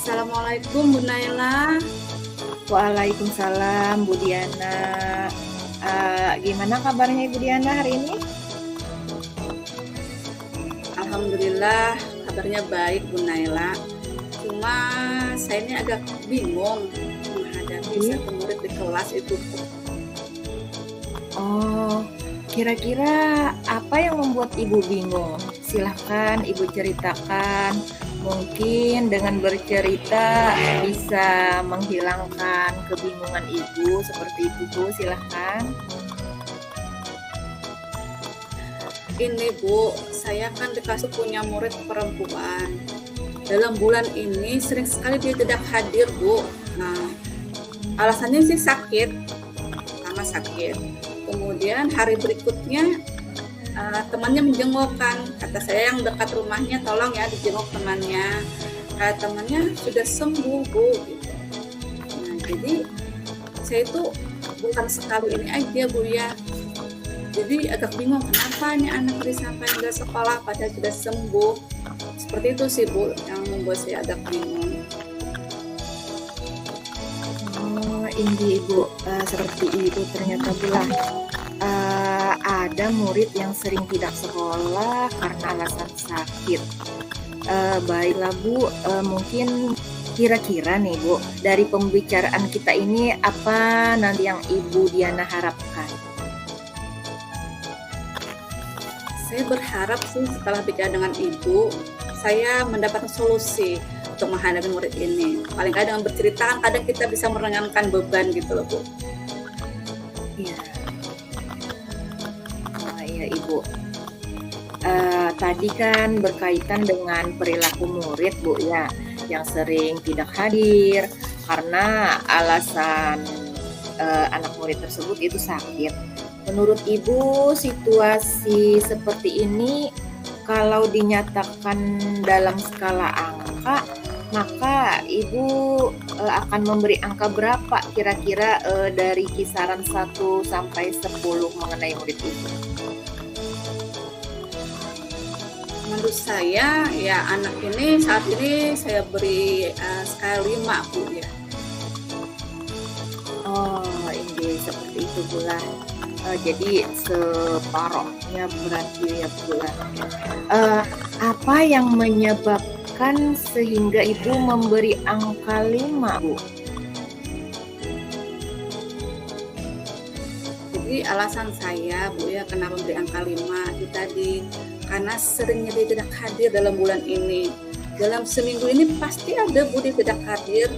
Assalamualaikum Bu Naila. Waalaikumsalam Bu Diana. Gimana kabarnya Ibu Diana hari ini? Alhamdulillah kabarnya baik Bu Naila. Cuma saya ini agak bingung menghadapi satu murid di kelas itu. Oh, kira-kira apa yang membuat Ibu bingung? Silahkan Ibu ceritakan. Mungkin dengan bercerita bisa menghilangkan kebingungan Ibu seperti itu Bu, silahkan. Ini Bu, saya kan di kelas punya murid perempuan. Dalam bulan ini sering sekali dia tidak hadir Bu. Nah, alasannya sih sakit, sama sakit. Kemudian hari berikutnya temannya menjengukkan, kata saya yang dekat rumahnya tolong ya dijenguk temannya, temannya sudah sembuh Bu gitu. Nah, jadi saya itu bukan sekali ini aja Bu ya, jadi agak bingung kenapa nih anak sampai nggak sekolah padahal sudah sembuh. Seperti itu sih Bu yang membuat saya agak bingung. Ini Ibu, seperti itu ternyata pula. Ada murid yang sering tidak sekolah karena alasan sakit. Baiklah Bu, mungkin kira-kira nih Bu, dari pembicaraan kita ini apa nanti yang Ibu Diana harapkan? Saya berharap sih setelah bicara dengan Ibu, saya mendapatkan solusi untuk menghadapi murid ini. Paling kadang dengan bercerita kan kadang kita bisa meringankan beban gitu loh Bu. Iya. Iya Ibu. Tadi kan berkaitan dengan perilaku murid Bu ya, yang sering tidak hadir karena alasan anak murid tersebut itu sakit. Menurut Ibu, situasi seperti ini kalau dinyatakan dalam skala angka, maka Ibu akan memberi angka berapa kira-kira dari kisaran 1 sampai 10 mengenai murid itu? Menurut saya ya anak ini saat ini saya beri skala 5 Bu ya. Oh, ini seperti itu pula. Jadi separohnya berarti ya pula. Apa yang menyebabkan sehingga Ibu memberi angka 5 Bu? Jadi alasan saya Bu ya kenapa memberi angka 5 itu tadi karena seringnya dia tidak hadir dalam bulan ini. Dalam seminggu ini pasti ada Bu dia tidak hadir.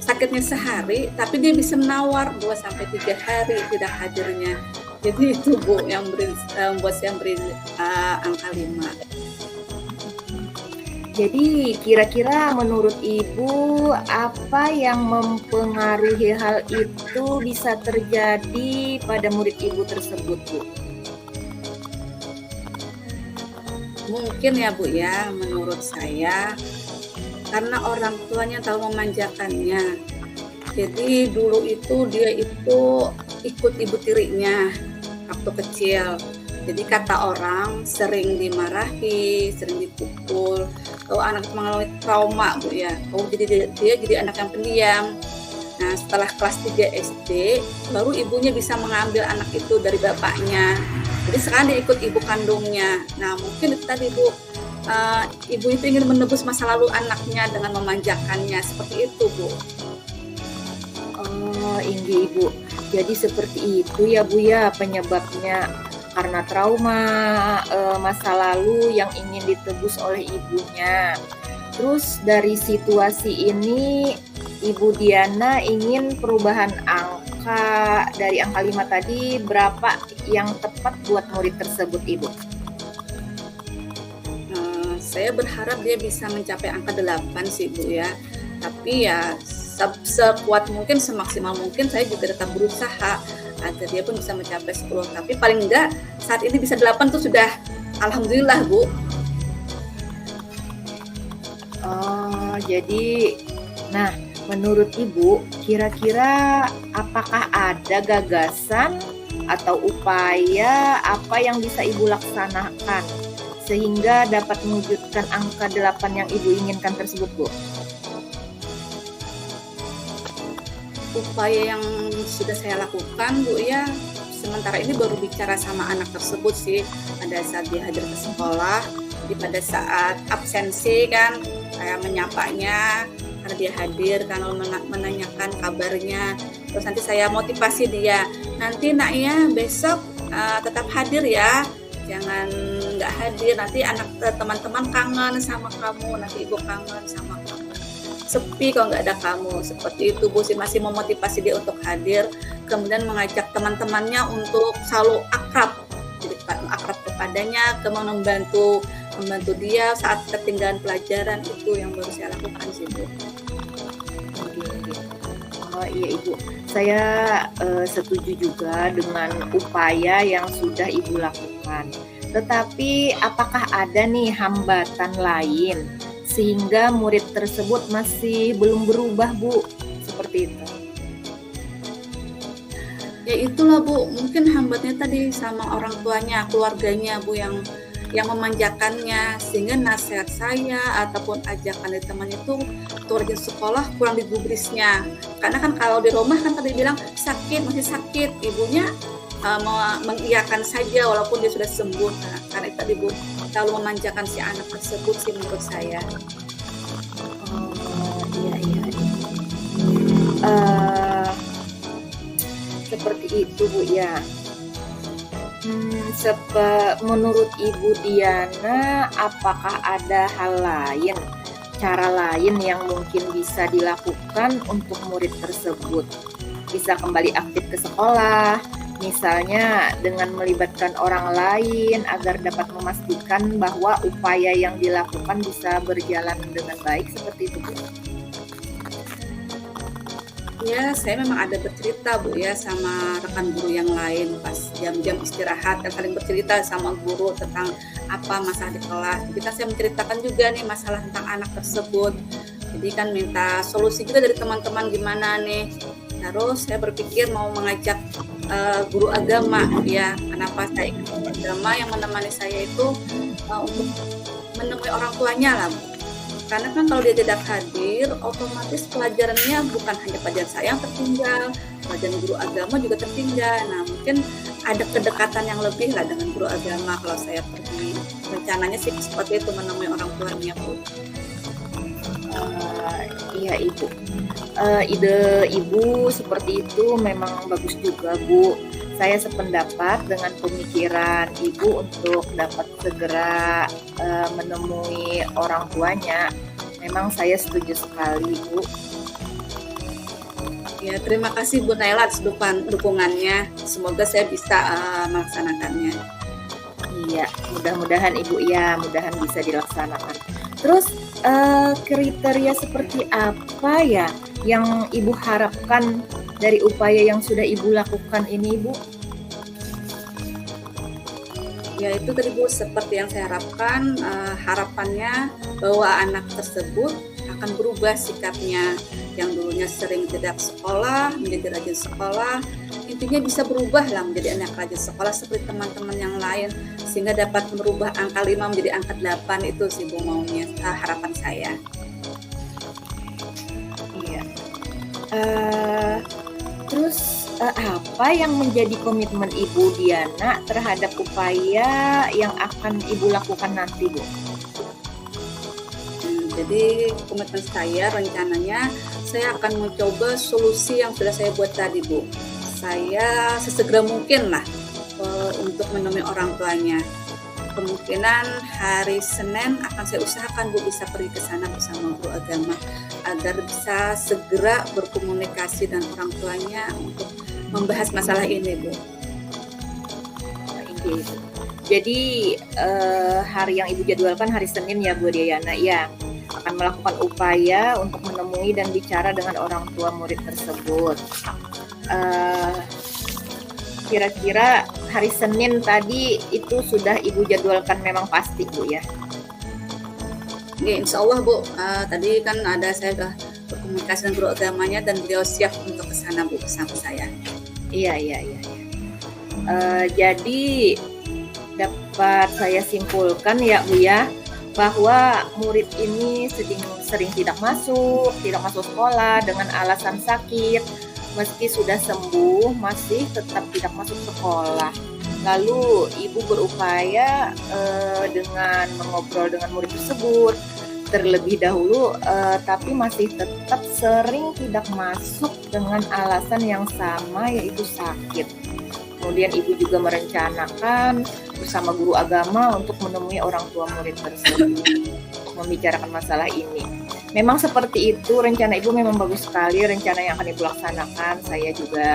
Sakitnya sehari, tapi dia bisa menawar 2-3 hari tidak hadirnya. Jadi itu Bu yang membuat saya beri angka 5. Jadi kira-kira menurut Ibu apa yang mempengaruhi hal itu bisa terjadi pada murid Ibu tersebut Bu? Mungkin ya Bu ya, menurut saya karena orang tuanya tahu memanjakannya. Jadi dulu itu dia itu ikut ibu tirinya waktu kecil. Jadi kata orang sering dimarahi, sering dipukul. Kalau anak mengalami trauma Bu ya. Jadi dia jadi anak yang pendiam. Nah, setelah kelas 3 SD baru ibunya bisa mengambil anak itu dari bapaknya. Jadi sekarang dia ikut ibu kandungnya. Nah, mungkin itu tadi Bu, ibu itu ingin menebus masa lalu anaknya dengan memanjakannya, seperti itu Bu. Oh, ini Ibu. Jadi seperti itu ya Bu ya penyebabnya, karena trauma masa lalu yang ingin ditebus oleh ibunya. Terus dari situasi ini Ibu Diana ingin perubahan angka dari angka 5 tadi berapa yang tepat buat murid tersebut Ibu? Saya berharap dia bisa mencapai angka 8 sih Bu ya. Tapi ya sekuat mungkin, semaksimal mungkin saya juga tetap berusaha agar dia pun bisa mencapai 10. Tapi paling enggak saat ini bisa 8 tuh sudah alhamdulillah Bu. Oh, jadi nah menurut Ibu kira-kira apakah ada gagasan atau upaya apa yang bisa Ibu laksanakan sehingga dapat mewujudkan angka 8 yang Ibu inginkan tersebut, Bu? upaya yang sudah saya lakukan Bu ya, sementara ini baru bicara sama anak tersebut sih pada saat dia hadir ke sekolah. Jadi pada saat absensi kan saya menyapanya karena dia hadir, karena menanyakan kabarnya. Terus nanti saya motivasi dia, nanti nak ya besok tetap hadir ya, jangan nggak hadir, nanti teman-teman kangen sama kamu, nanti ibu kangen sama kamu, sepi kalau nggak ada kamu. Seperti itu Bu sih, masih memotivasi dia untuk hadir, kemudian mengajak teman-temannya untuk selalu akrab, jadi akrab kepadanya, kemudian membantu dia saat ketinggalan pelajaran. Itu yang baru saya lakukan sih Bu. Oh iya Ibu, saya setuju juga dengan upaya yang sudah Ibu lakukan. Tetapi apakah ada nih hambatan lain sehingga murid tersebut masih belum berubah Bu? Seperti itu. Ya itulah Bu, mungkin hambatnya tadi sama orang tuanya, keluarganya Bu yang memanjakannya, sehingga nasihat saya ataupun ajakan dari teman itu rajin sekolah kurang digubrisnya. Karena kan kalau di rumah kan tadi bilang masih sakit, ibunya mengiyakan saja walaupun dia sudah sembuh. Nah, karena itu tadi Bu, terlalu memanjakan si anak tersebut sih menurut saya. Iya. Seperti itu Bu ya. Menurut Ibu Diana, apakah ada hal lain, cara lain yang mungkin bisa dilakukan untuk murid tersebut bisa kembali aktif ke sekolah, misalnya dengan melibatkan orang lain agar dapat memastikan bahwa upaya yang dilakukan bisa berjalan dengan baik, seperti itu Bu? Ya, saya memang ada bercerita Bu ya sama rekan guru yang lain pas jam-jam istirahat, dan saling bercerita sama guru tentang apa masalah di kelas. Jadi kan saya menceritakan juga nih masalah tentang anak tersebut. Jadi kan minta solusi juga dari teman-teman gimana nih. Terus saya berpikir mau mengajak guru agama ya. Kenapa saya ingin guru agama yang menemani saya itu untuk menemui orang tuanya lah Bu. Karena kan kalau dia tidak hadir, otomatis pelajarannya bukan hanya pelajaran saya yang tertinggal, pelajaran guru agama juga tertinggal. Nah, mungkin ada kedekatan yang lebih lah dengan guru agama kalau saya pergi. Rencananya sih seperti itu, menemui orang tuanya Bu. Iya Ibu, ide Ibu seperti itu memang bagus juga Bu. Saya sependapat dengan pemikiran Ibu untuk dapat segera menemui orang tuanya. Memang saya setuju sekali Bu. Ya, terima kasih Bu Naila atas dukungannya. Semoga saya bisa melaksanakannya. Iya, mudah-mudahan Ibu ya, mudahan bisa dilaksanakan. Terus kriteria seperti apa ya yang Ibu harapkan dari upaya yang sudah Ibu lakukan ini Bu? Ya itu tadi Bu, seperti yang saya harapkan, harapannya bahwa anak tersebut akan berubah sikapnya, yang dulunya sering tidak sekolah menjadi rajin sekolah, intinya bisa berubah lah menjadi anak rajin sekolah seperti teman-teman yang lain, sehingga dapat merubah angka 5 menjadi angka 8. Itu sih Bu maunya, harapan saya. Iya. Terus apa yang menjadi komitmen Ibu Diana terhadap upaya yang akan Ibu lakukan nanti Bu? Jadi komitmen saya, rencananya saya akan mencoba solusi yang sudah saya buat tadi Bu. Saya sesegera mungkin lah untuk menemui orang tuanya. Kemungkinan hari Senin akan saya usahakan Bu bisa pergi ke sana bersama guru agama agar bisa segera berkomunikasi dengan orang tuanya untuk membahas masalah ini Bu. Jadi hari yang Ibu jadwalkan hari Senin ya Bu Diana ya, akan melakukan upaya untuk menemui dan bicara dengan orang tua murid tersebut. Kira-kira hari Senin tadi itu sudah Ibu jadwalkan memang pasti Bu ya? Ya, insya Allah Bu, tadi kan ada saya sudah berkomunikasi dengan guru agamanya dan beliau siap untuk ke sana Bu bersama saya. Iya. Jadi dapat saya simpulkan ya Bu ya, bahwa murid ini sering tidak masuk sekolah dengan alasan sakit, meski sudah sembuh masih tetap tidak masuk sekolah. Lalu ibu berupaya dengan mengobrol dengan murid tersebut terlebih dahulu, tapi masih tetap sering tidak masuk dengan alasan yang sama, yaitu sakit. Kemudian ibu juga merencanakan bersama guru agama untuk menemui orang tua murid tersebut membicarakan masalah ini. Memang seperti itu, rencana ibu memang bagus sekali, rencana yang akan ibu laksanakan. Saya juga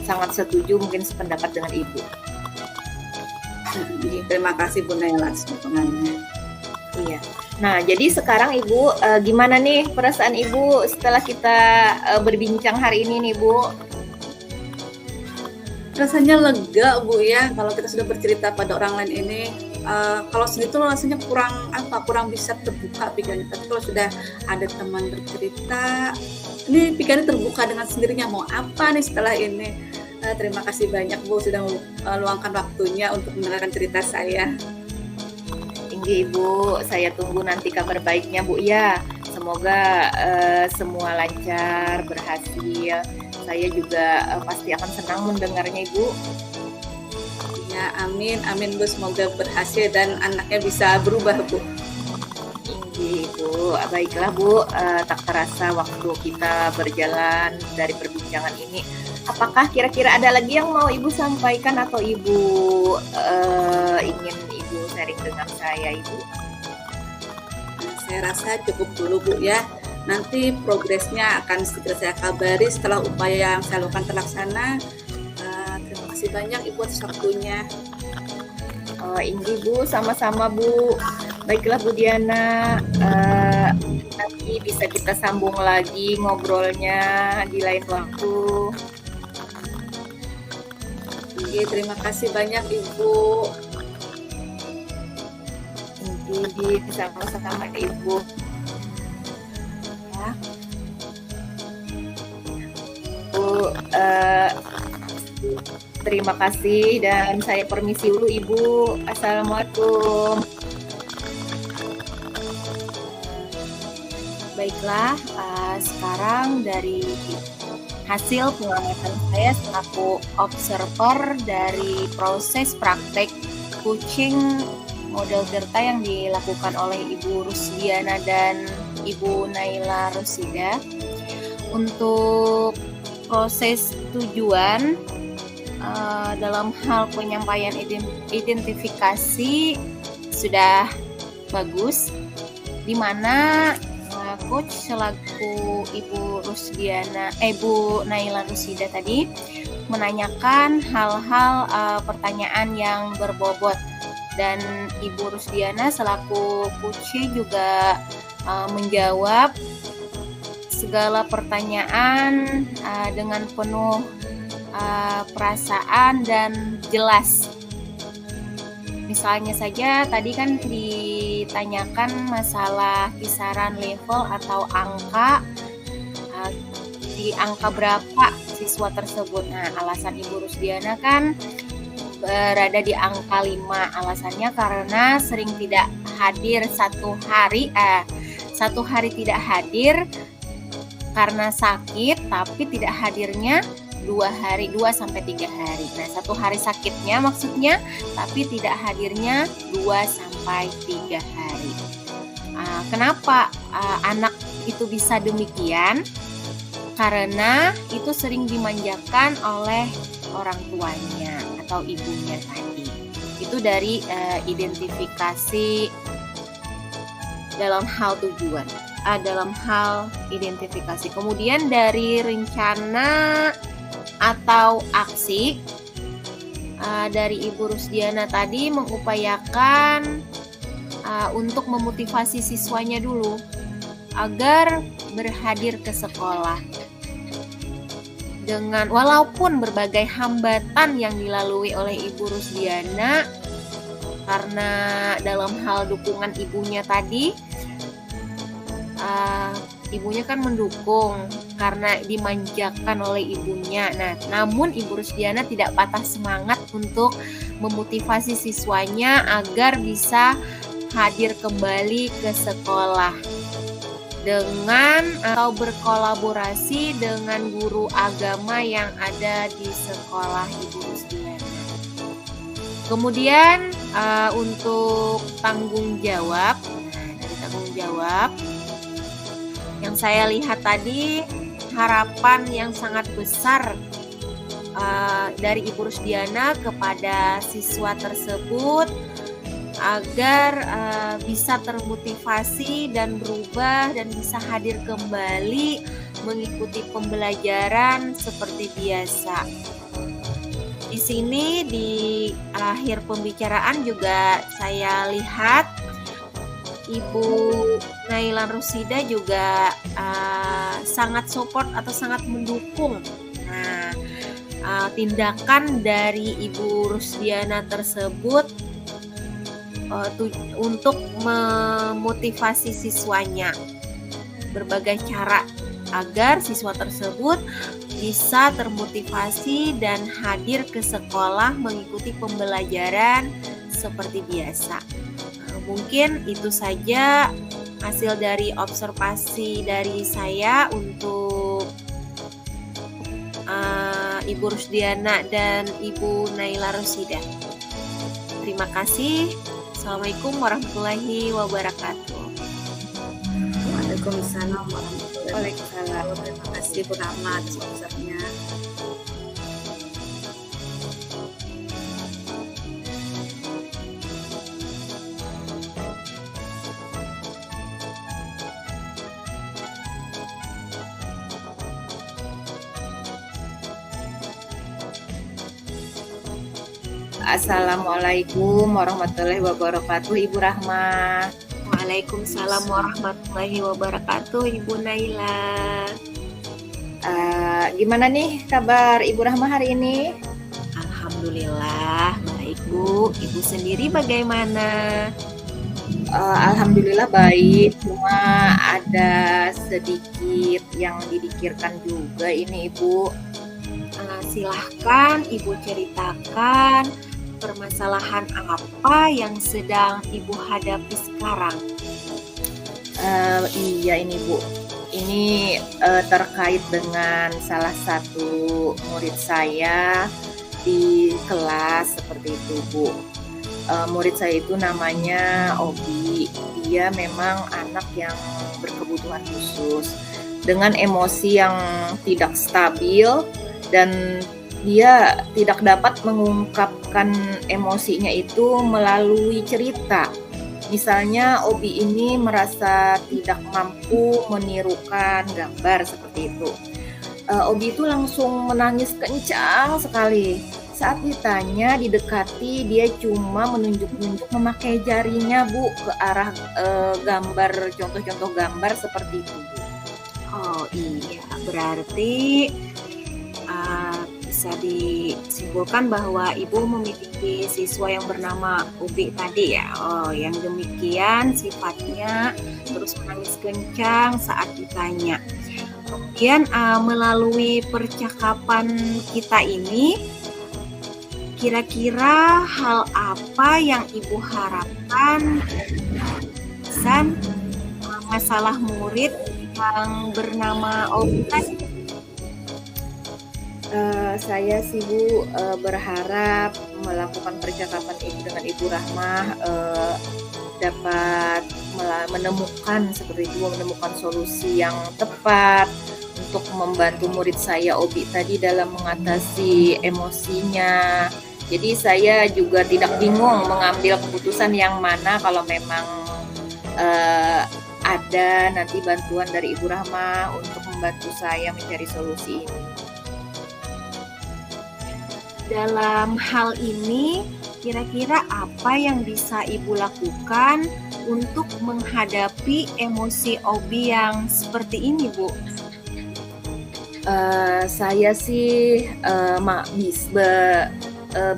sangat setuju, mungkin sependapat dengan ibu. Terima kasih Bu Naila dukungannya. Iya. Nah, jadi sekarang ibu gimana nih perasaan ibu setelah kita berbincang hari ini nih Bu? Rasanya lega Bu ya, kalau kita sudah bercerita pada orang lain ini. Kalau sendiri tuh rasanya kurang bisa terbuka pikirannya. Tapi kalau sudah ada teman bercerita, ini pikirannya terbuka dengan sendirinya, mau apa nih setelah ini. Terima kasih banyak Bu sudah meluangkan waktunya untuk mendengarkan cerita saya. Tinggi Ibu, saya tunggu nanti kabar baiknya Bu ya. Semoga semua lancar, berhasil. Saya juga pasti akan senang mendengarnya Ibu. Ya, amin Bu, semoga berhasil dan anaknya bisa berubah Bu. Tinggi Ibu, baiklah Bu, tak terasa waktu kita berjalan dari perbincangan ini. Apakah kira-kira ada lagi yang mau Ibu sampaikan atau Ibu ingin Ibu sharing dengan saya Ibu? Saya rasa cukup dulu Bu ya. Nanti progresnya akan segera saya kabari setelah upaya yang saya lakukan terlaksana. Terima kasih banyak Ibu atas waktunya. Ini Bu, sama-sama Bu. Baiklah Bu Diana, nanti bisa kita sambung lagi ngobrolnya di lain waktu. Terima kasih banyak Ibu. Ini sama-sama Ibu. Ya. Bu, terima kasih dan saya permisi dulu Ibu. Assalamualaikum. Baiklah, sekarang dari hasil pengamatan saya selaku observer dari proses praktek coaching model Tirta yang dilakukan oleh Ibu Rusdiana dan Ibu Naila Rosida. Untuk proses tujuan dalam hal penyampaian identifikasi sudah bagus, di mana coach selaku Ibu Naila Rusida tadi menanyakan hal-hal pertanyaan yang berbobot, dan Ibu Rusdiana selaku coach juga menjawab segala pertanyaan dengan penuh perasaan dan jelas. Misalnya saja tadi kan ditanyakan masalah kisaran level atau angka, di angka berapa siswa tersebut. Nah, alasan Ibu Rusdiana kan berada di angka 5. Alasannya karena sering tidak hadir satu hari tidak hadir karena sakit, tapi tidak hadirnya 2 sampai 3 hari. Nah, 1 hari sakitnya maksudnya, tapi tidak hadirnya 2 sampai 3 hari. Kenapa anak itu bisa demikian? Karena itu sering dimanjakan oleh orang tuanya atau ibunya tadi. Itu dari identifikasi dalam hal tujuan, dalam hal identifikasi. Kemudian dari rencana atau aksi, dari Ibu Rusdiana tadi mengupayakan untuk memotivasi siswanya dulu agar berhadir ke sekolah dengan walaupun berbagai hambatan yang dilalui oleh Ibu Rusdiana, karena dalam hal dukungan ibunya tadi, ibunya kan mendukung karena dimanjakan oleh ibunya. Nah, namun Ibu Rusdiana tidak patah semangat untuk memotivasi siswanya agar bisa hadir kembali ke sekolah. dengan atau berkolaborasi dengan guru agama yang ada di sekolah Ibu Rusdiana. Kemudian untuk tanggung jawab, dari tanggung jawab yang saya lihat tadi, harapan yang sangat besar dari Ibu Rusdiana kepada siswa tersebut agar bisa termotivasi dan berubah dan bisa hadir kembali mengikuti pembelajaran seperti biasa. Di sini di akhir pembicaraan juga saya lihat Ibu Nailan Rusida juga sangat support atau sangat mendukung tindakan dari Ibu Rusdiana tersebut untuk memotivasi siswanya berbagai cara agar siswa tersebut bisa termotivasi dan hadir ke sekolah mengikuti pembelajaran seperti biasa. Mungkin itu saja hasil dari observasi dari saya untuk Ibu Rusdiana dan Ibu Naila Rusida. Terima kasih. Assalamualaikum warahmatullahi wabarakatuh. Waalaikumsalam warahmatullahi Waalaikumsalam. wabarakatuh. Terima kasih Bu Rahmat sebesarnya. Assalamualaikum warahmatullahi wabarakatuh, Ibu Rahma. Waalaikumsalam warahmatullahi wabarakatuh, Ibu Naila. Gimana nih kabar Ibu Rahma hari ini? Alhamdulillah baik Bu. Ibu sendiri bagaimana? Alhamdulillah baik. Cuma ada sedikit yang dipikirkan juga ini Ibu. Silahkan Ibu ceritakan permasalahan apa yang sedang Ibu hadapi sekarang. Iya ini Bu. Ini terkait dengan salah satu murid saya di kelas seperti itu Bu. Murid saya itu namanya Obi. Dia memang anak yang berkebutuhan khusus dengan emosi yang tidak stabil dan dia tidak dapat mengungkapkan emosinya itu melalui cerita. Misalnya Obi ini merasa tidak mampu menirukan gambar seperti itu. Obi itu langsung menangis kencang sekali. Saat ditanya, didekati, dia cuma menunjuk-nunjuk memakai jarinya Bu ke arah gambar, contoh-contoh gambar seperti itu Bu. Oh iya, berarti bisa disimpulkan bahwa Ibu memiliki siswa yang bernama Ubi tadi ya. Oh, yang demikian sifatnya terus menangis kencang saat ditanya. Kemudian melalui percakapan kita ini, kira-kira hal apa yang Ibu harapkan dan masalah murid yang bernama Obi tadi? Saya sih Bu berharap melakukan percakapan ini dengan Ibu Rahmah dapat menemukan seperti itu, menemukan solusi yang tepat untuk membantu murid saya Obi tadi dalam mengatasi emosinya. Jadi saya juga tidak bingung mengambil keputusan yang mana kalau memang ada nanti bantuan dari Ibu Rahmah untuk membantu saya mencari solusi ini. Dalam hal ini, kira-kira apa yang bisa Ibu lakukan untuk menghadapi emosi Obi yang seperti ini, Bu? Saya sih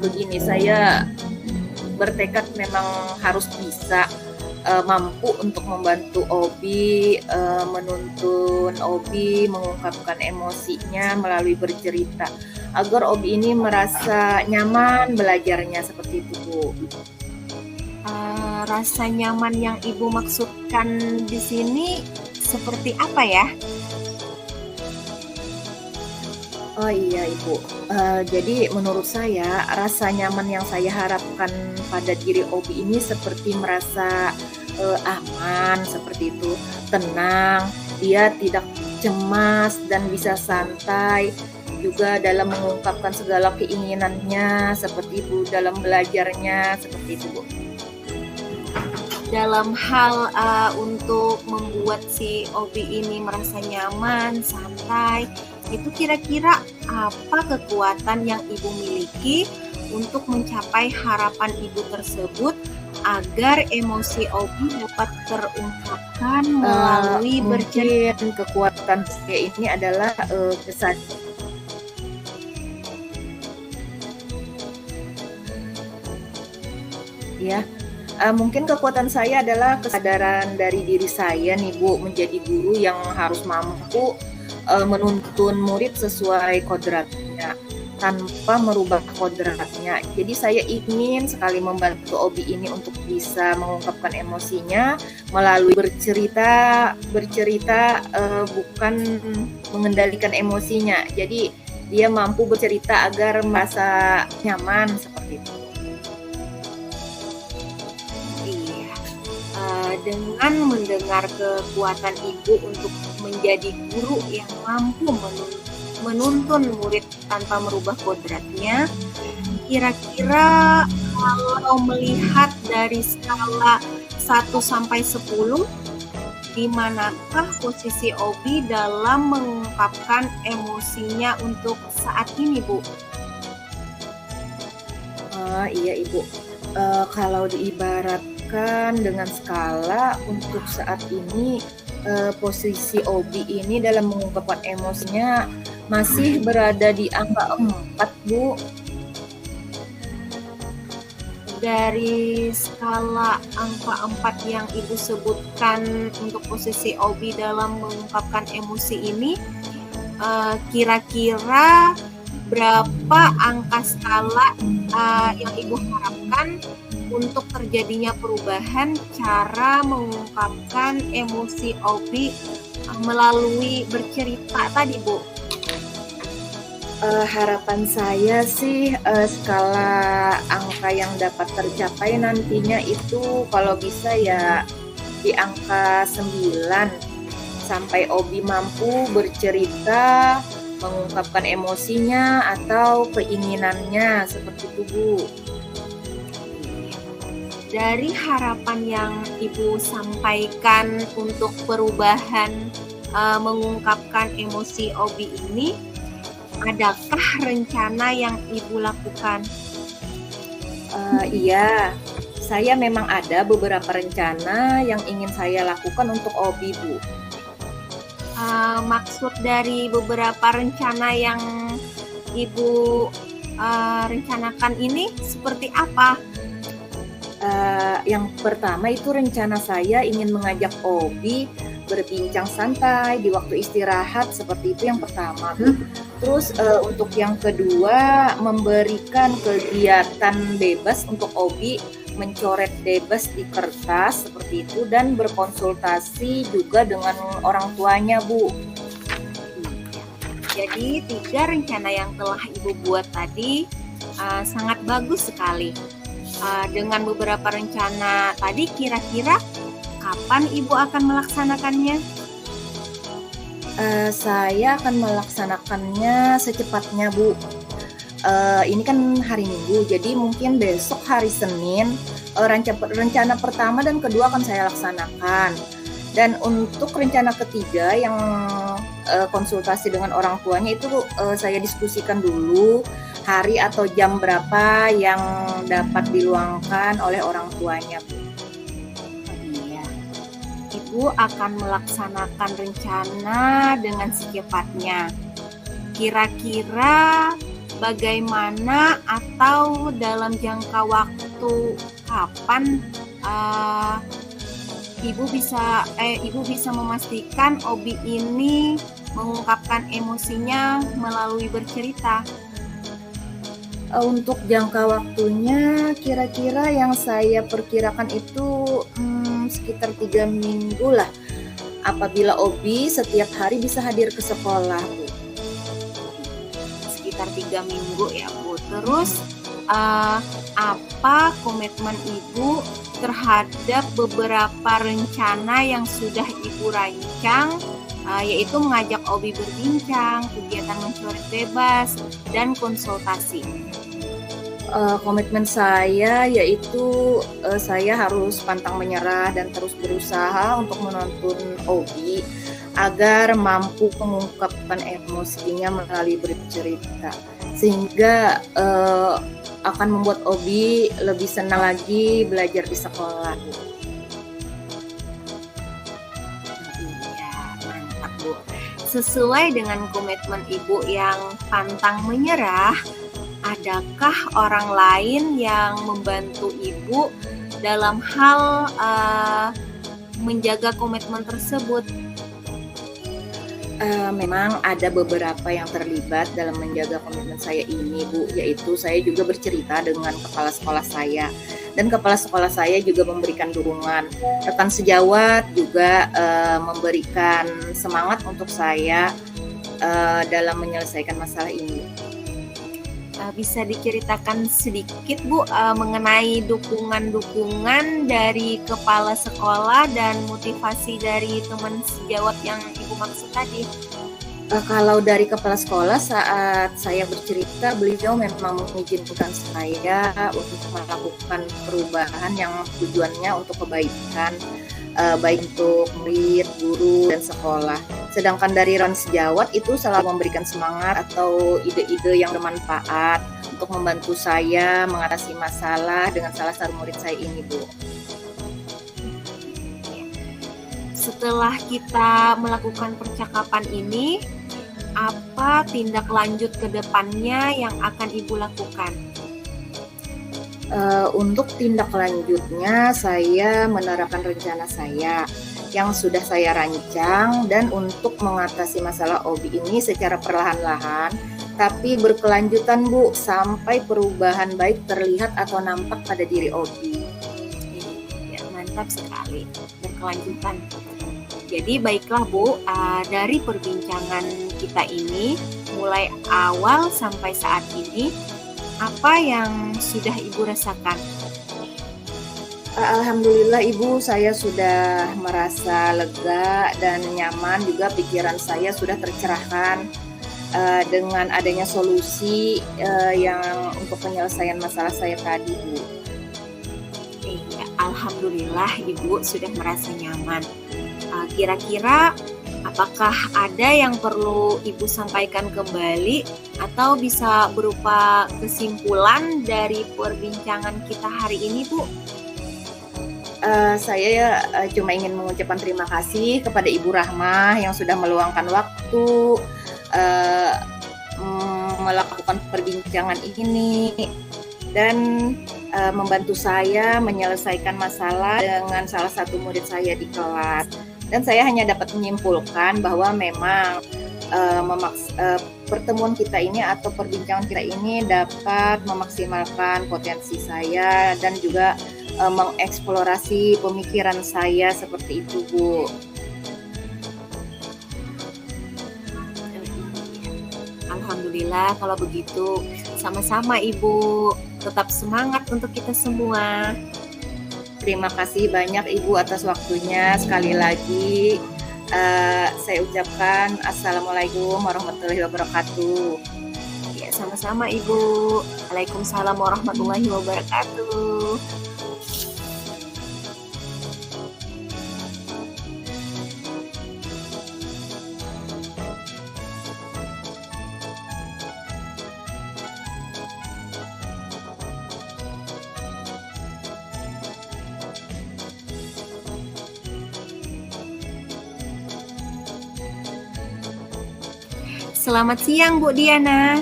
begini, saya bertekad memang harus bisa mampu untuk membantu Obi, menuntun Obi, mengungkapkan emosinya melalui bercerita agar Obi ini merasa nyaman belajarnya seperti itu Bu. Rasa nyaman yang Ibu maksudkan di sini seperti apa ya? Oh iya Ibu, jadi menurut saya rasa nyaman yang saya harapkan pada diri Obi ini seperti merasa aman seperti itu, tenang, dia tidak cemas dan bisa santai juga dalam mengungkapkan segala keinginannya seperti itu dalam belajarnya seperti itu Bu. Dalam hal untuk membuat si Obi ini merasa nyaman, santai, itu kira-kira apa kekuatan yang Ibu miliki untuk mencapai harapan Ibu tersebut agar emosi Obi dapat terungkapkan melalui bercerita? Mungkin kekuatan saya ini adalah kesan ya. Mungkin kekuatan saya adalah kesadaran dari diri saya nih Bu, menjadi guru yang harus mampu menuntun murid sesuai kodratnya tanpa merubah kodratnya. Jadi saya ingin sekali membantu Obi ini untuk bisa mengungkapkan emosinya melalui bercerita bukan mengendalikan emosinya. Jadi dia mampu bercerita agar merasa nyaman seperti itu. Dengan mendengar kekuatan Ibu untuk menjadi guru yang mampu menuntun murid tanpa merubah kodratnya, kira-kira kalau melihat dari skala 1 sampai 10, di manakah posisi Obi dalam mengungkapkan emosinya untuk saat ini, Bu? Iya Ibu, kalau diibaratkan dengan skala untuk saat ini, posisi Obi ini dalam mengungkapkan emosinya masih berada di angka 4 Bu. Dari skala angka 4 yang Ibu sebutkan untuk posisi Obi dalam mengungkapkan emosi ini, kira-kira berapa angka skala yang Ibu harapkan untuk terjadinya perubahan cara mengungkapkan emosi Obi melalui bercerita tadi, Bu? Harapan saya sih skala angka yang dapat tercapai nantinya itu kalau bisa ya di angka 9 sampai Obi mampu bercerita, mengungkapkan emosinya atau keinginannya seperti itu Bu. Dari harapan yang Ibu sampaikan untuk perubahan mengungkapkan emosi Obi ini, adakah rencana yang Ibu lakukan? Iya, saya memang ada beberapa rencana yang ingin saya lakukan untuk Obi Bu. Maksud dari beberapa rencana yang Ibu rencanakan ini seperti apa? Yang pertama itu rencana saya ingin mengajak Obi berbincang santai di waktu istirahat seperti itu yang pertama. Terus untuk yang kedua memberikan kegiatan bebas untuk Obi mencoret bebas di kertas seperti itu dan berkonsultasi juga dengan orang tuanya Bu. Jadi 3 rencana yang telah Ibu buat tadi sangat bagus sekali. Dengan beberapa rencana tadi kira-kira kapan Ibu akan melaksanakannya? Saya akan melaksanakannya secepatnya Bu. Ini kan hari Minggu, jadi mungkin besok hari Senin rencana pertama dan kedua akan saya laksanakan. Dan untuk rencana ketiga yang konsultasi dengan orang tuanya itu saya diskusikan dulu hari atau jam berapa yang dapat diluangkan oleh orang tuanya. Iya, Ibu akan melaksanakan rencana dengan secepatnya. Kira-kira bagaimana atau dalam jangka waktu kapan Ibu bisa memastikan Obi ini mengungkapkan emosinya melalui bercerita? Untuk jangka waktunya kira-kira yang saya perkirakan itu sekitar 3 minggu lah, apabila Obi setiap hari bisa hadir ke sekolah, Bu. Sekitar 3 minggu ya Bu. Terus apa komitmen Ibu terhadap beberapa rencana yang sudah Ibu rancang, yaitu mengajak Obi berbincang, kegiatan mencoret bebas, dan konsultasi? Komitmen saya yaitu saya harus pantang menyerah dan terus berusaha untuk menuntun Obi agar mampu mengungkapkan emosinya melalui bercerita, sehingga akan membuat Obi lebih senang lagi belajar di sekolah. Iya, mantap Bu. Sesuai dengan komitmen Ibu yang pantang menyerah, adakah orang lain yang membantu Ibu dalam hal menjaga komitmen tersebut? Memang ada beberapa yang terlibat dalam menjaga komitmen saya ini, Bu, yaitu saya juga bercerita dengan kepala sekolah saya, dan kepala sekolah saya juga memberikan dukungan. Rekan sejawat juga memberikan semangat untuk saya dalam menyelesaikan masalah ini. Bisa diceritakan sedikit Bu mengenai dukungan-dukungan dari kepala sekolah dan motivasi dari teman sejawat yang Ibu maksud tadi? Kalau dari kepala sekolah, saat saya bercerita, beliau memang mengizinkan saya untuk melakukan perubahan yang tujuannya untuk kebaikan, baik untuk murid, guru, dan sekolah. Sedangkan dari rekan sejawat itu selalu memberikan semangat atau ide-ide yang bermanfaat untuk membantu saya mengatasi masalah dengan salah satu murid saya ini, Bu. Setelah kita melakukan percakapan ini, apa tindak lanjut ke depannya yang akan Ibu lakukan? Untuk tindak lanjutnya, saya menerapkan rencana saya yang sudah saya rancang, dan untuk mengatasi masalah Obi ini secara perlahan-lahan tapi berkelanjutan, Bu, sampai perubahan baik terlihat atau nampak pada diri Obi. Ya, mantap sekali, berkelanjutan. Jadi baiklah Bu, dari perbincangan kita ini mulai awal sampai saat ini, apa yang sudah Ibu rasakan? Alhamdulillah Ibu, saya sudah merasa lega dan nyaman, juga pikiran saya sudah tercerahkan dengan adanya solusi yang untuk penyelesaian masalah saya tadi, Bu. Ya, alhamdulillah Ibu sudah merasa nyaman. Kira-kira apakah ada yang perlu Ibu sampaikan kembali atau bisa berupa kesimpulan dari perbincangan kita hari ini, Bu? Saya cuma ingin mengucapkan terima kasih kepada Ibu Rahmah yang sudah meluangkan waktu melakukan perbincangan ini dan membantu saya menyelesaikan masalah dengan salah satu murid saya di kelas. Dan saya hanya dapat menyimpulkan bahwa memang pertemuan kita ini atau perbincangan kita ini dapat memaksimalkan potensi saya dan juga mengeksplorasi pemikiran saya seperti itu, Bu. Alhamdulillah kalau begitu. Sama-sama Ibu. Tetap semangat untuk kita semua. Terima kasih banyak Ibu atas waktunya. Sekali lagi saya ucapkan Assalamualaikum warahmatullahi wabarakatuh. Ya, sama-sama Ibu. Waalaikumsalam warahmatullahi wabarakatuh. Selamat siang Bu Diana.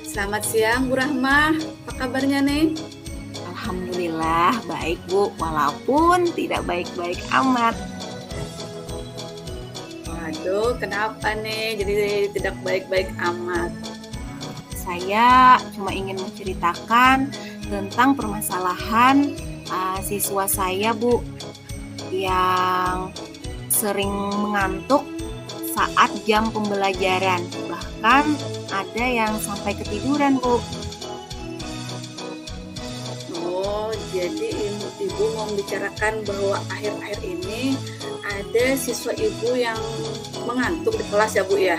Selamat siang Bu Rahmah, apa kabarnya nih? Alhamdulillah baik Bu, walaupun tidak baik-baik amat. Waduh, kenapa nih jadi tidak baik-baik amat? Saya cuma ingin menceritakan tentang permasalahan siswa saya Bu. yang sering mengantuk saat jam pembelajaran. Bahkan ada yang sampai ketiduran, Bu. Oh, jadi ibu mau membicarakan bahwa akhir-akhir ini ada siswa ibu yang mengantuk di kelas ya Bu ya?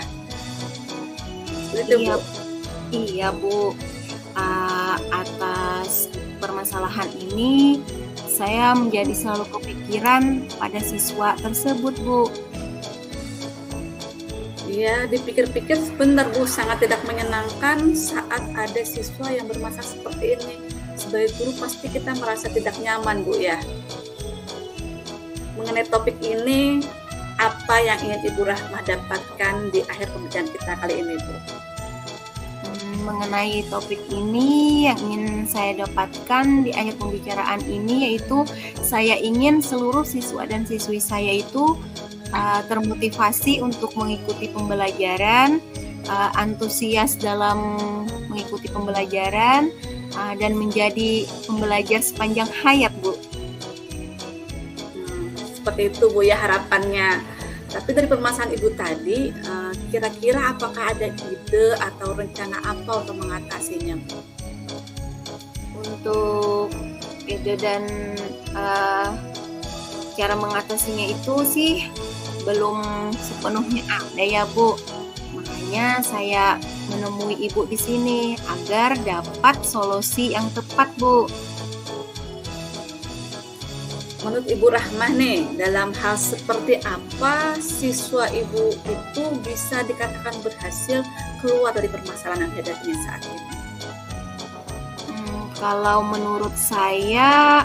Seperti itu Iya, Bu. iya, Bu. Atas permasalahan ini, saya menjadi selalu kepikiran pada siswa tersebut, Bu. Iya, dipikir-pikir sebentar Bu, sangat tidak menyenangkan saat ada siswa yang bermasalah seperti ini. Sebagai guru pasti kita merasa tidak nyaman Bu ya. Mengenai topik ini, apa yang ingin Ibu Rahmah dapatkan di akhir pembelajaran kita kali ini Bu? Mengenai topik ini yang ingin saya dapatkan di akhir pembicaraan ini yaitu saya ingin seluruh siswa dan siswi saya itu termotivasi untuk mengikuti pembelajaran, antusias dalam mengikuti pembelajaran, dan menjadi pembelajar sepanjang hayat, Bu. Seperti itu Bu ya harapannya. Tapi dari permasalahan Ibu tadi, kira-kira apakah ada ide atau rencana apa untuk mengatasinya Bu? Untuk ide dan cara mengatasinya itu sih belum sepenuhnya ada ya Bu. Makanya saya menemui Ibu di sini agar dapat solusi yang tepat, Bu. Menurut Ibu Rahmah nih, dalam hal seperti apa siswa Ibu itu bisa dikatakan berhasil keluar dari permasalahan yang dihadapinya saat ini? Kalau menurut saya,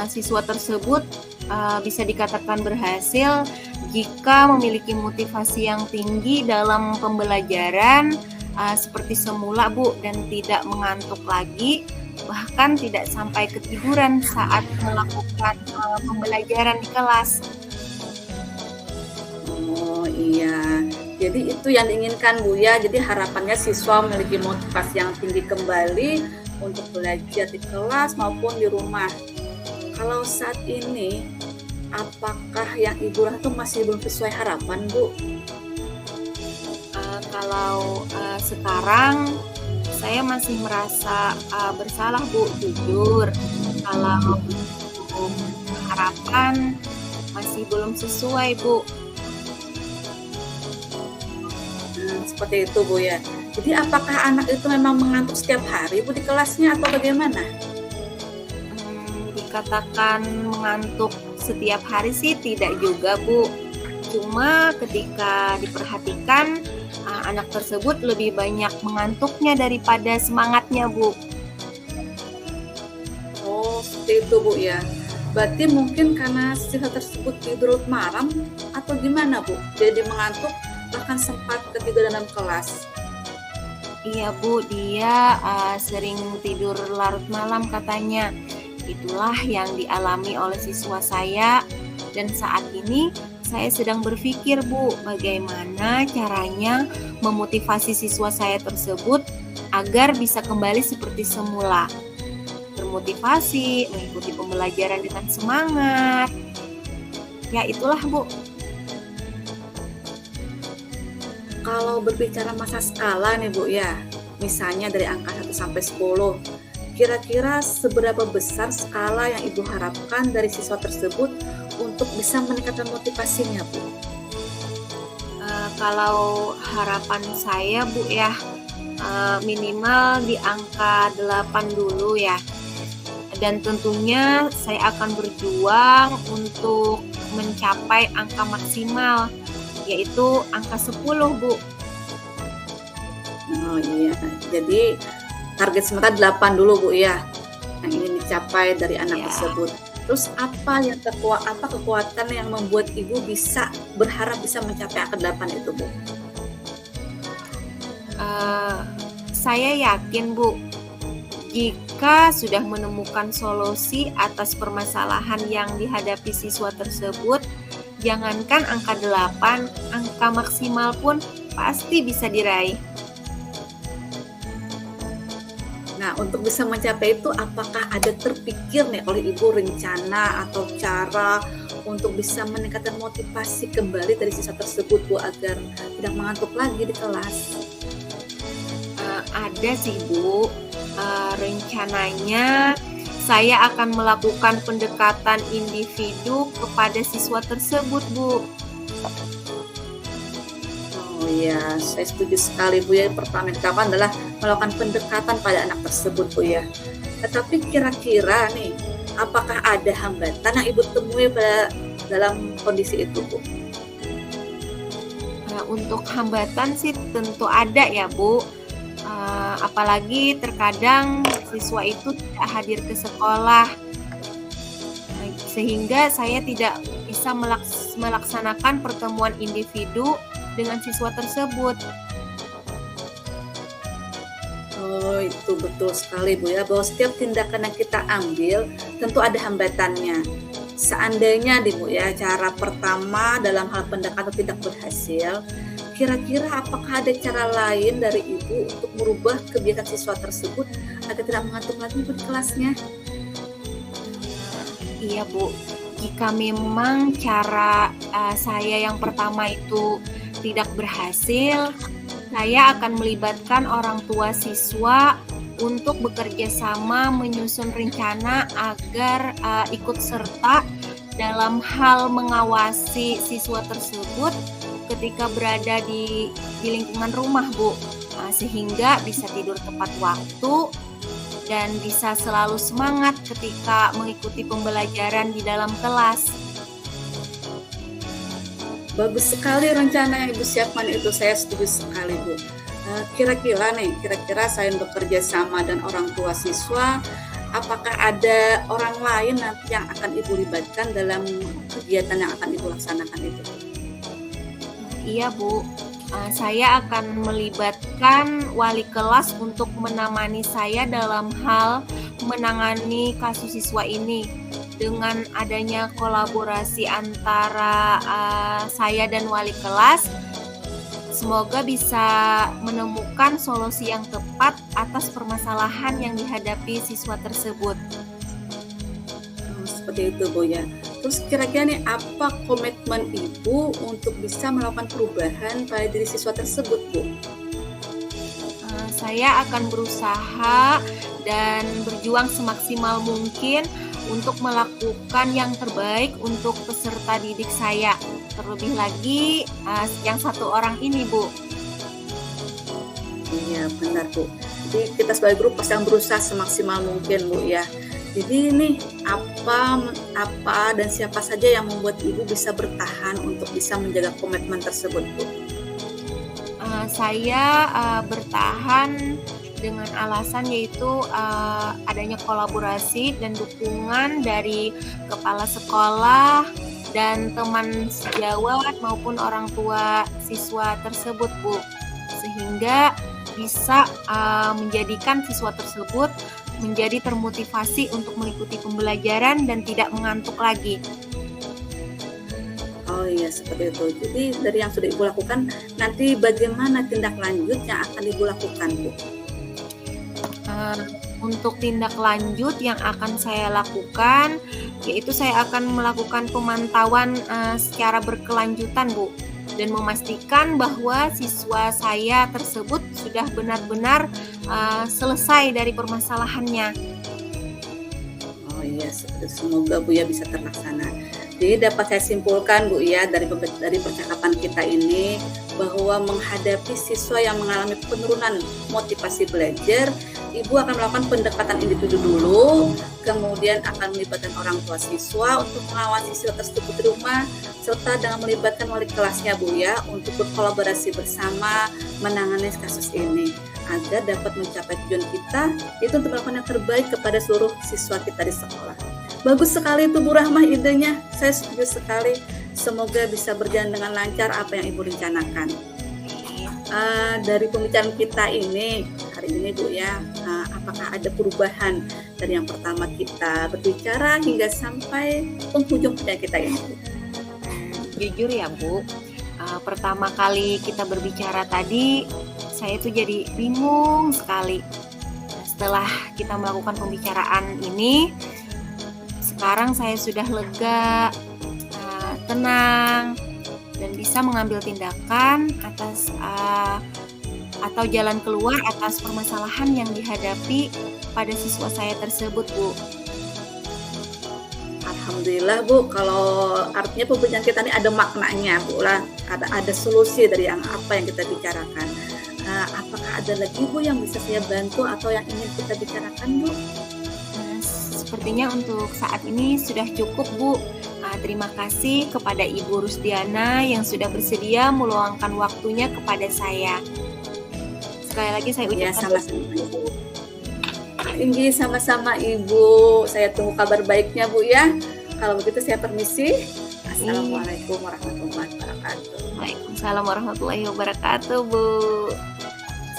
siswa tersebut bisa dikatakan berhasil jika memiliki motivasi yang tinggi dalam pembelajaran seperti semula, Bu, dan tidak mengantuk lagi, bahkan tidak sampai ketiduran saat melakukan pembelajaran di kelas. Oh iya, jadi itu yang diinginkan Bu ya. Jadi harapannya siswa memiliki motivasi yang tinggi kembali untuk belajar di kelas maupun di rumah. Kalau saat ini, apakah yang Ibu Rahmah itu masih belum sesuai harapan Bu? Kalau sekarang saya masih merasa bersalah, Bu, jujur. Kalau harapan masih belum sesuai, Bu. Seperti itu Bu ya. Jadi apakah anak itu memang mengantuk setiap hari Bu di kelasnya atau bagaimana? Dikatakan mengantuk setiap hari sih tidak juga, Bu. Cuma ketika diperhatikan, anak tersebut lebih banyak mengantuknya daripada semangatnya, Bu. Oh, seperti itu Bu ya. Berarti mungkin karena siswa tersebut tidur malam atau gimana Bu? Jadi mengantuk bahkan sempat ketiduran dalam kelas. Iya, Bu, dia sering tidur larut malam katanya. Itulah yang dialami oleh siswa saya, dan saat ini saya sedang berpikir, Bu, bagaimana caranya memotivasi siswa saya tersebut agar bisa kembali seperti semula. Termotivasi, mengikuti pembelajaran dengan semangat. Ya, itulah, Bu. Kalau berbicara masa skala nih Bu ya, misalnya dari angka 1 sampai 10, kira-kira seberapa besar skala yang Ibu harapkan dari siswa tersebut untuk bisa meningkatkan motivasinya Bu? Kalau harapan saya, Bu ya, minimal di angka 8 dulu ya. Dan tentunya saya akan berjuang untuk mencapai angka maksimal, yaitu angka 10, Bu. Oh iya, jadi target sementara 8 dulu Bu ya, yang ingin dicapai dari anak tersebut. Terus apa kekuatan yang membuat Ibu bisa berharap bisa mencapai angka 8 itu Bu? Saya yakin, Bu, jika sudah menemukan solusi atas permasalahan yang dihadapi siswa tersebut, jangankan angka 8, angka maksimal pun pasti bisa diraih. Nah, untuk bisa mencapai itu apakah ada terpikir nih oleh Ibu rencana atau cara untuk bisa meningkatkan motivasi kembali dari siswa tersebut Bu agar tidak mengantuk lagi di kelas? Ada sih Bu. Rencananya saya akan melakukan pendekatan individu kepada siswa tersebut Bu. Oh iya, saya setuju sekali Bu ya. Pertama yang kita lakukan adalah melakukan pendekatan pada anak tersebut Bu ya. Tetapi kira-kira nih, apakah ada hambatan yang Ibu temui dalam kondisi itu Bu? Untuk hambatan sih tentu ada ya Bu. Apalagi terkadang siswa itu tidak hadir ke sekolah, sehingga saya tidak bisa melaksanakan pertemuan individu dengan siswa tersebut. Oh, itu betul sekali Bu ya, bahwa setiap tindakan yang kita ambil tentu ada hambatannya. Seandainya nih Bu ya, cara pertama dalam hal pendekatan tidak berhasil, kira-kira apakah ada cara lain dari Ibu untuk merubah kebiasaan siswa tersebut agar tidak mengantuk lagi di kelasnya? Iya Bu, jika memang cara saya yang pertama itu tidak berhasil, saya akan melibatkan orang tua siswa untuk bekerja sama menyusun rencana agar ikut serta dalam hal mengawasi siswa tersebut ketika berada di lingkungan rumah Bu, sehingga bisa tidur tepat waktu dan bisa selalu semangat ketika mengikuti pembelajaran di dalam kelas. Bagus sekali rencana yang Ibu siapkan itu, saya setuju sekali Bu. Kira-kira selain bekerja sama dan orang tua siswa, apakah ada orang lain nanti yang akan Ibu libatkan dalam kegiatan yang akan Ibu laksanakan itu? Iya Bu, saya akan melibatkan wali kelas untuk menemani saya dalam hal menangani kasus siswa ini. Dengan adanya kolaborasi antara saya dan wali kelas, semoga bisa menemukan solusi yang tepat atas permasalahan yang dihadapi siswa tersebut. Seperti itu Bu ya. Terus kira-kira nih apa komitmen Ibu untuk bisa melakukan perubahan pada diri siswa tersebut Bu? Saya akan berusaha dan berjuang semaksimal mungkin untuk melakukan yang terbaik untuk peserta didik saya. Terlebih lagi yang satu orang ini Bu. Iya benar Bu. Jadi kita sebagai guru pasti yang berusaha semaksimal mungkin Bu ya. Jadi ini apa dan siapa saja yang membuat Ibu bisa bertahan untuk bisa menjaga komitmen tersebut Bu? Saya bertahan dengan alasan yaitu adanya kolaborasi dan dukungan dari kepala sekolah dan teman sejawat maupun orang tua siswa tersebut Bu, sehingga bisa menjadikan siswa tersebut menjadi termotivasi untuk mengikuti pembelajaran dan tidak mengantuk lagi. Oh iya seperti itu. Jadi dari yang sudah Ibu lakukan, nanti bagaimana tindak lanjut yang akan Ibu lakukan Bu? Untuk tindak lanjut yang akan saya lakukan, yaitu saya akan melakukan pemantauan secara berkelanjutan Bu, dan memastikan bahwa siswa saya tersebut sudah benar-benar selesai dari permasalahannya. Oh iya, semoga Bu ya bisa terlaksana. Jadi dapat saya simpulkan Bu ya dari percakapan kita ini bahwa menghadapi siswa yang mengalami penurunan motivasi belajar, Ibu akan melakukan pendekatan individu dulu, kemudian akan melibatkan orang tua siswa untuk mengawasi siswa tersebut di rumah, serta dengan melibatkan wali kelasnya Bu ya untuk berkolaborasi bersama menangani kasus ini agar dapat mencapai tujuan kita, itu untuk melakukan yang terbaik kepada seluruh siswa kita di sekolah. Bagus sekali itu Bu Rahmah idenya, saya setuju sekali. Semoga bisa berjalan dengan lancar apa yang Ibu rencanakan. Dari pembicaraan kita ini hari ini Bu ya, apakah ada perubahan dari yang pertama kita berbicara hingga sampai penghujung kita ini? Jujur ya Bu, pertama kali kita berbicara tadi saya tuh jadi bingung sekali. Setelah kita melakukan pembicaraan ini, sekarang saya sudah lega tenang dan bisa mengambil tindakan atas atau jalan keluar atas permasalahan yang dihadapi pada siswa saya tersebut, Bu. Alhamdulillah Bu, kalau artinya pembelajaran kita ini ada maknanya Bu lah, ada solusi dari apa yang kita bicarakan. Apakah ada lagi Bu yang bisa saya bantu atau yang ingin kita bicarakan Bu? Sepertinya untuk saat ini sudah cukup, Bu. Terima kasih kepada Ibu Rusdiana yang sudah bersedia meluangkan waktunya kepada saya. Sekali lagi saya Ya, ucapkan sama-sama. Ini sama-sama Ibu. Saya tunggu kabar baiknya Bu ya. Kalau begitu saya permisi. Assalamualaikum warahmatullahi wabarakatuh. Waalaikumsalam warahmatullahi wabarakatuh, Bu.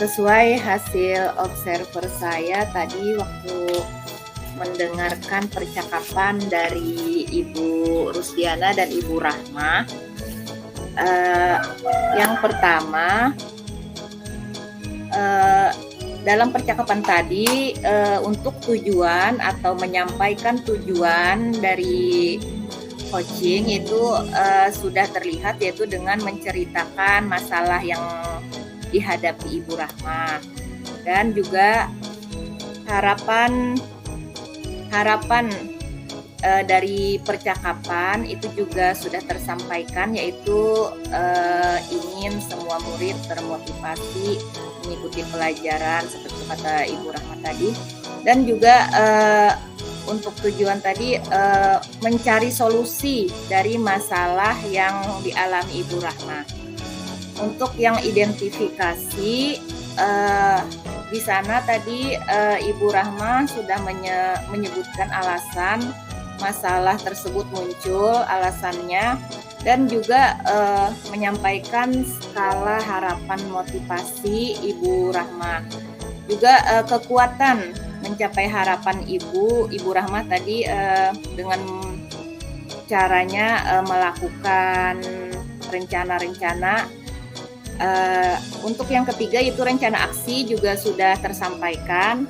Sesuai hasil observer saya tadi waktu mendengarkan percakapan dari Ibu Rusdiana dan Ibu Rahma, yang pertama dalam percakapan tadi untuk tujuan atau menyampaikan tujuan dari coaching itu sudah terlihat, yaitu dengan menceritakan masalah yang dihadapi Ibu Rahma, dan juga harapan dari percakapan itu juga sudah tersampaikan, yaitu ingin semua murid termotivasi mengikuti pelajaran seperti kata Ibu Rahma tadi, dan juga untuk tujuan tadi mencari solusi dari masalah yang dialami Ibu Rahma. Untuk yang identifikasi di sana tadi Ibu Rahma sudah menyebutkan alasan masalah tersebut muncul, alasannya, dan juga menyampaikan skala harapan motivasi Ibu Rahma. Juga kekuatan mencapai harapan Ibu Rahma tadi dengan caranya melakukan rencana-rencana. Untuk yang ketiga itu rencana aksi juga sudah tersampaikan.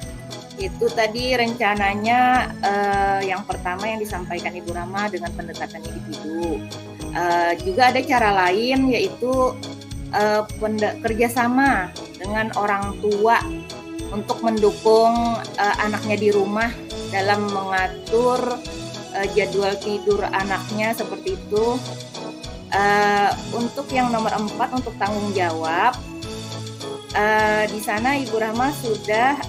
Itu tadi rencananya yang pertama yang disampaikan Ibu Rahma dengan pendekatan individu. Juga ada cara lain, yaitu kerjasama dengan orang tua untuk mendukung anaknya di rumah dalam mengatur jadwal tidur anaknya, seperti itu. Untuk yang nomor 4, untuk tanggung jawab, di sana Ibu Rahma sudah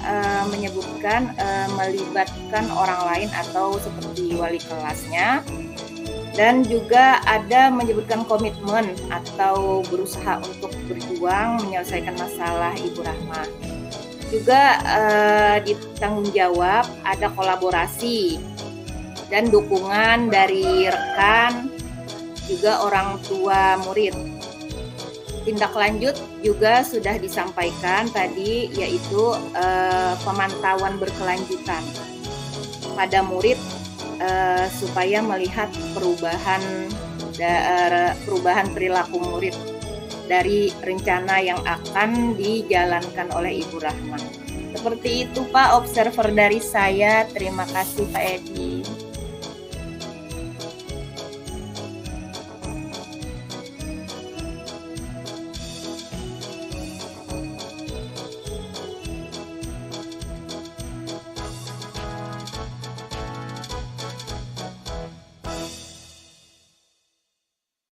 menyebutkan melibatkan orang lain atau seperti wali kelasnya, dan juga ada menyebutkan komitmen atau berusaha untuk berjuang menyelesaikan masalah Ibu Rahma. Juga di tanggung jawab ada kolaborasi dan dukungan dari rekan, juga orang tua murid. Tindak lanjut juga sudah disampaikan tadi, yaitu pemantauan berkelanjutan pada murid supaya melihat perubahan perilaku murid dari rencana yang akan dijalankan oleh Ibu Rahma. Seperti itu Pak, observer dari saya. Terima kasih Pak Edi.